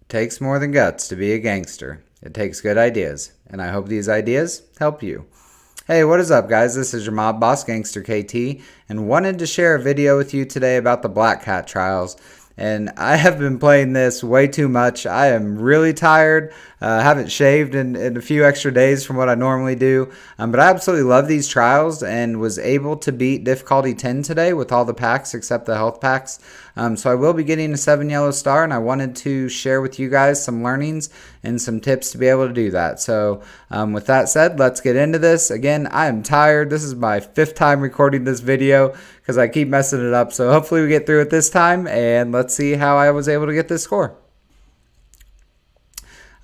takes more than guts to be a gangster. It takes good ideas, and I hope these ideas help you. Hey, what is up, guys? This is your mob boss, GangsterKT, and wanted to share a video with you today about the Black Cat trials. And I have been playing this way too much. I am really tired. Haven't shaved in a few extra days from what I normally do. But I absolutely love these trials and was able to beat difficulty 10 today with all the packs except the health packs. So I will be getting a 7 yellow star, and I wanted to share with you guys some learnings and some tips to be able to do that. So with that said, let's get into this. Again, I am tired. This is my 5th time recording this video because I keep messing it up. So hopefully we get through it this time, and let's see how I was able to get this score.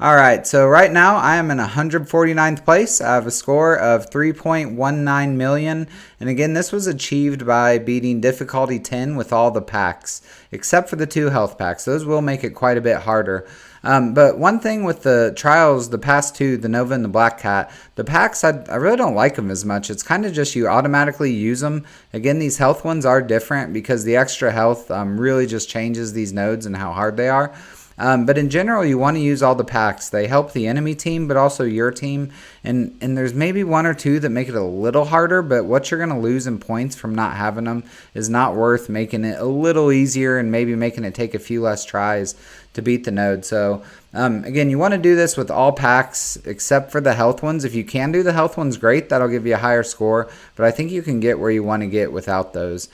Alright, so right now I am in 149th place. I have a score of 3.19 million. And again, this was achieved by beating difficulty 10 with all the packs, except for the 2 health packs. Those will make it quite a bit harder. But one thing with the trials, the past 2, the Nova and the Black Cat, the packs, I really don't like them as much. It's kind of just you automatically use them. Again, these health ones are different because the extra health really just changes these nodes and how hard they are. But in general, you want to use all the packs. They help the enemy team, but also your team. And there's maybe 1 or 2 that make it a little harder, but what you're going to lose in points from not having them is not worth making it a little easier and maybe making it take a few less tries to beat the node. So again, you want to do this with all packs except for the health ones. If you can do the health ones, great. That'll give you a higher score, but I think you can get where you want to get without those.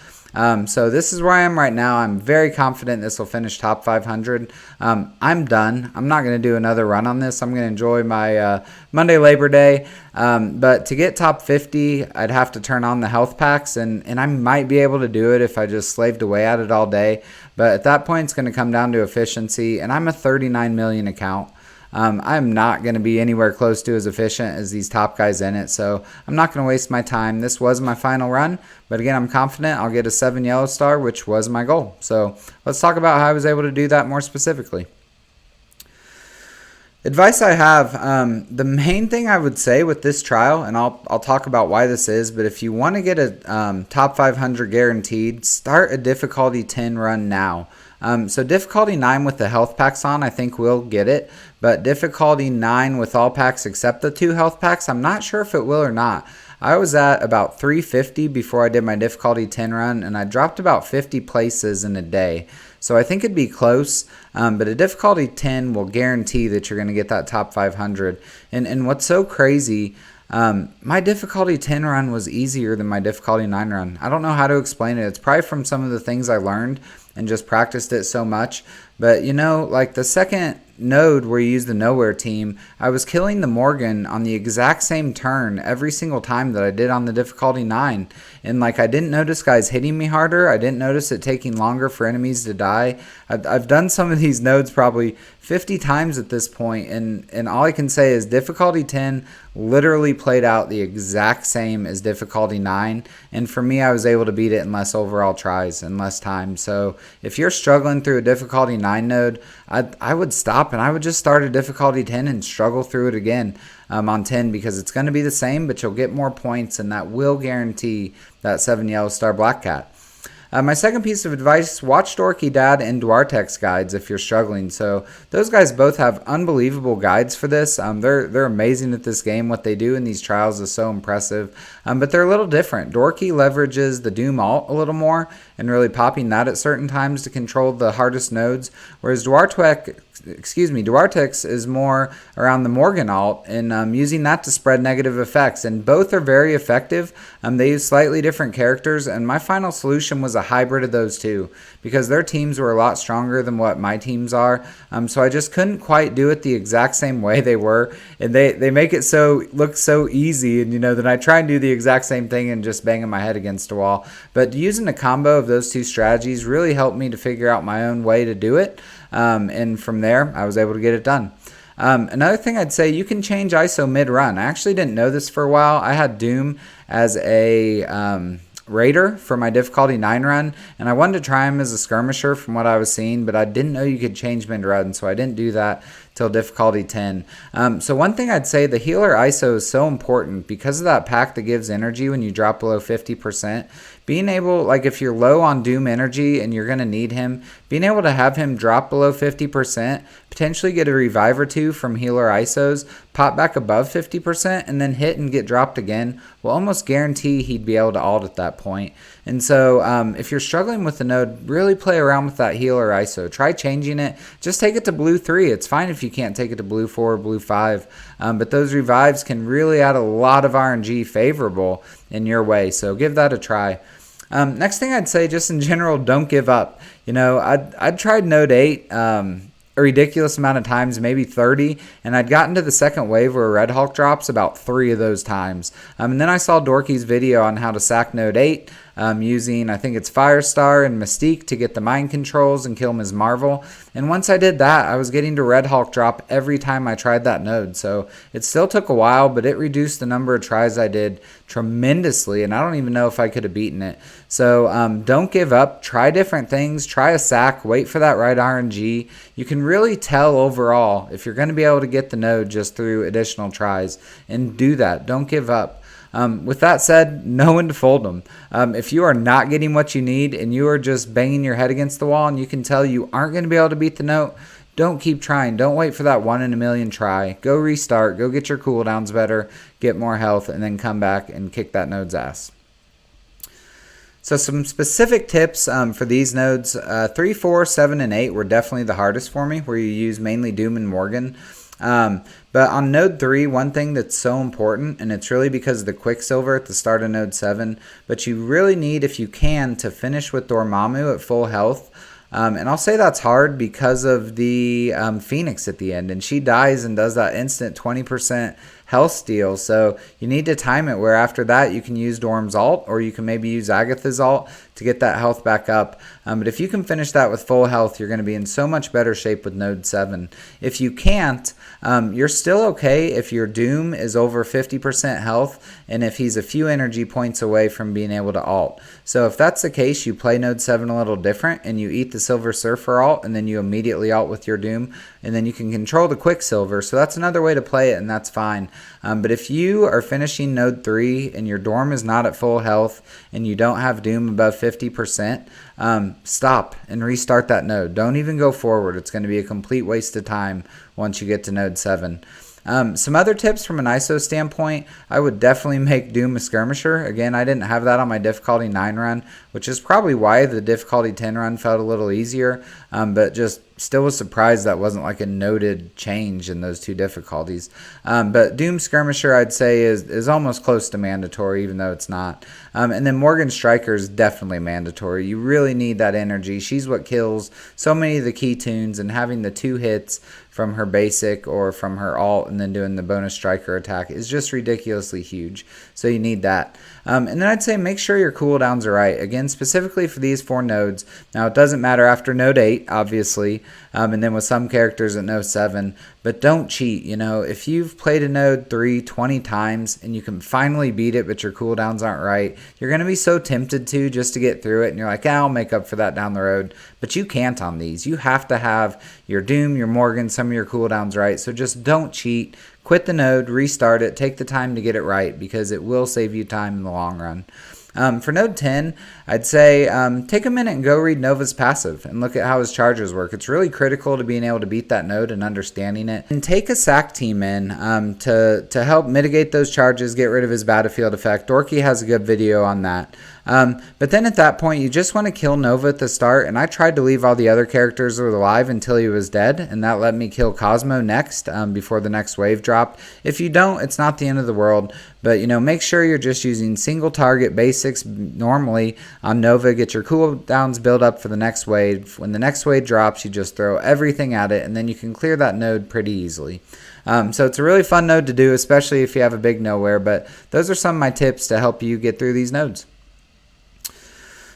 So this is where I am right now. I'm very confident this will finish top 500. I'm done. I'm not going to do another run on this. I'm going to enjoy my Monday Labor Day. But to get top 50, I'd have to turn on the health packs, and I might be able to do it if I just slaved away at it all day. But at that point, it's going to come down to efficiency, and I'm a 39 million account. I'm not going to be anywhere close to as efficient as these top guys in it, so I'm not going to waste my time. This was my final run, but again, I'm confident I'll get a 7 yellow star, which was my goal. So let's talk about how I was able to do that more specifically. Advice I have, the main thing I would say with this trial, and I'll talk about why this is, but if you want to get a top 500 guaranteed, start a difficulty 10 run now. So difficulty 9 with the health packs on, I think we'll get it. But difficulty 9 with all packs except the 2 health packs, I'm not sure if it will or not. I was at about 350 before I did my difficulty 10 run, and I dropped about 50 places in a day. So I think it'd be close, but a difficulty 10 will guarantee that you're going to get that top 500. And what's so crazy, my difficulty 10 run was easier than my difficulty 9 run. I don't know how to explain it. It's probably from some of the things I learned and just practiced it so much. But you know, like the second node where you use the nowhere team, I was killing the Morgan on the exact same turn every single time that I did on the difficulty 9. And like I didn't notice guys hitting me harder. I didn't notice it taking longer for enemies to die. I've done some of these nodes probably 50 times at this point, and all I can say is difficulty 10 literally played out the exact same as difficulty 9, and for me I was able to beat it in less overall tries and less time. So if you're struggling through a difficulty 9 node, I would stop and I would just start a difficulty 10 and struggle through it again on 10, because it's going to be the same, but you'll get more points, and that will guarantee that 7 yellow star Black Cat. My second piece of advice, watch Dorky Dad and Duartex guides if you're struggling. So those guys both have unbelievable guides for this. They're amazing at this game. What they do in these trials is so impressive, but they're a little different. Dorky leverages the Doom alt a little more and really popping that at certain times to control the hardest nodes, whereas Duartex is more around the Morgan alt and using that to spread negative effects, and both are very effective. They use slightly different characters, and my final solution was a hybrid of those two because their teams were a lot stronger than what my teams are. So I just couldn't quite do it the exact same way they were, and they make it so look so easy, and you know, then I try and do the exact same thing and just banging my head against a wall. But using a combo of those 2 strategies really helped me to figure out my own way to do it, and from there I was able to get it done. Another thing I'd say, you can change ISO mid-run. I actually didn't know this for a while. I had Doom as a Raider for my difficulty 9 run, and I wanted to try him as a skirmisher from what I was seeing, but I didn't know you could change mid-run, so I didn't do that. till difficulty 10. So one thing I'd say, the healer ISO is so important because of that pack that gives energy when you drop below 50%. Being able, like if you're low on Doom energy and you're going to need him, being able to have him drop below 50%, potentially get a revive or two from healer ISOs, pop back above 50%, and then hit and get dropped again, will almost guarantee he'd be able to ult at that point. And so if you're struggling with the node, really play around with that healer ISO. Try changing it. Just take it to blue 3. It's fine if you can't take it to blue 4 or blue 5. But those revives can really add a lot of RNG favorable in your way. So give that a try. Next thing I'd say, just in general, don't give up. You know, I'd tried node 8 a ridiculous amount of times, maybe 30, and I'd gotten to the second wave where Red Hulk drops about 3 of those times. And then I saw Dorky's video on how to sack node 8 using, I think it's Firestar and Mystique to get the mind controls and kill Ms. Marvel. And once I did that, I was getting to Red Hulk drop every time I tried that node. So it still took a while, but it reduced the number of tries I did tremendously, and I don't even know if I could have beaten it. So don't give up. Try different things. Try a sack. Wait for that right RNG. You can really tell overall if you're going to be able to get the node just through additional tries, and do that. Don't give up. With that said, know when to fold them. If you are not getting what you need and you are just banging your head against the wall and you can tell you aren't going to be able to beat the note, don't keep trying. Don't wait for that 1 in a million try. Go restart. Go get your cooldowns better. Get more health, and then come back and kick that node's ass. So some specific tips for these nodes. 3, 4, 7, and 8 were definitely the hardest for me, where you use mainly Doom and Morgan. But on node 3, one thing that's so important, and it's really because of the Quicksilver at the start of node 7, but you really need, if you can, to finish with Dormammu at full health. And I'll say that's hard because of the Phoenix at the end, and she dies and does that instant 20% health steal. So you need to time it where after that you can use Dorm's ult, or you can maybe use Agatha's ult to get that health back up. But if you can finish that with full health, you're going to be in so much better shape with node 7. If you can't, you're still okay if your Doom is over 50% health and if he's a few energy points away from being able to ult. So if that's the case, you play node 7 a little different and you eat the Silver Surfer ult and then you immediately ult with your Doom, and then you can control the Quicksilver. So that's another way to play it, and that's fine. But if you are finishing node 3 and your Dorm is not at full health and you don't have Doom above 50%, stop and restart that node. Don't even go forward. It's going to be a complete waste of time once you get to node 7. Some other tips from an ISO standpoint, I would definitely make Doom a skirmisher. Again, I didn't have that on my difficulty 9 run, which is probably why the difficulty 10 run felt a little easier, but just still was surprised that wasn't like a noted change in those two difficulties. But Doom skirmisher, I'd say, is almost close to mandatory, even though it's not. And then Morgan Striker is definitely mandatory. You really need that energy. She's what kills so many of the key tunes, and having the 2 hits from her basic or from her ult and then doing the bonus striker attack is just ridiculously huge. So you need that. And then I'd say make sure your cooldowns are right. Again, specifically for these 4 nodes. Now, it doesn't matter after node 8, obviously, and then with some characters at node 7, but don't cheat. You know, if you've played a node 3 20 times and you can finally beat it, but your cooldowns aren't right, you're going to be so tempted to just to get through it, and you're like, I'll make up for that down the road. But you can't on these. You have to have your Doom, your Morgan, some of your cooldowns right. So just don't cheat. Quit the node, restart it, take the time to get it right, because it will save you time in the long run. For node 10, I'd say take a minute and go read Nova's passive and look at how his charges work. It's really critical to being able to beat that node and understanding it. And take a sack team in to help mitigate those charges, get rid of his battlefield effect. Dorky has a good video on that. But then at that point, you just want to kill Nova at the start, and I tried to leave all the other characters alive until he was dead, and that let me kill Cosmo next before the next wave dropped. If you don't, it's not the end of the world, but you know, make sure you're just using single target basics normally on Nova. Get your cooldowns build up for the next wave. When the next wave drops, you just throw everything at it, and then you can clear that node pretty easily. So it's a really fun node to do, especially if you have a big nowhere, but those are some of my tips to help you get through these nodes.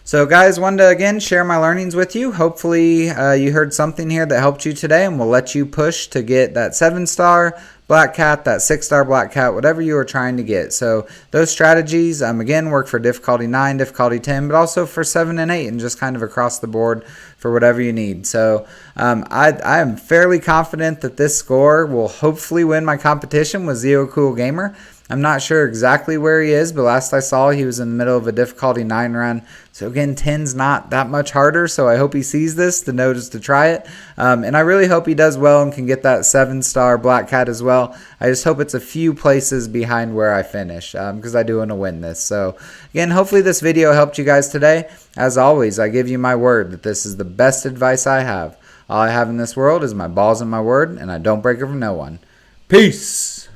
So guys, wanted to again share my learnings with you. Hopefully you heard something here that helped you today and will let you push to get that 7-star black cat, that 6-star black cat, whatever you are trying to get. So those strategies, again, work for difficulty 9, difficulty 10, but also for 7 and 8 and just kind of across the board for whatever you need. So I am fairly confident that this score will hopefully win my competition with Zeo Cool Gamer. I'm not sure exactly where he is, but last I saw he was in the middle of a difficulty 9 run. So again, 10's not that much harder, so I hope he sees this to know just to try it. And I really hope he does well and can get that 7-star black cat as well. I just hope it's a few places behind where I finish because I do want to win this. So again, hopefully this video helped you guys today. As always, I give you my word that this is the best advice I have. All I have in this world is my balls and my word, and I don't break it from no one. Peace!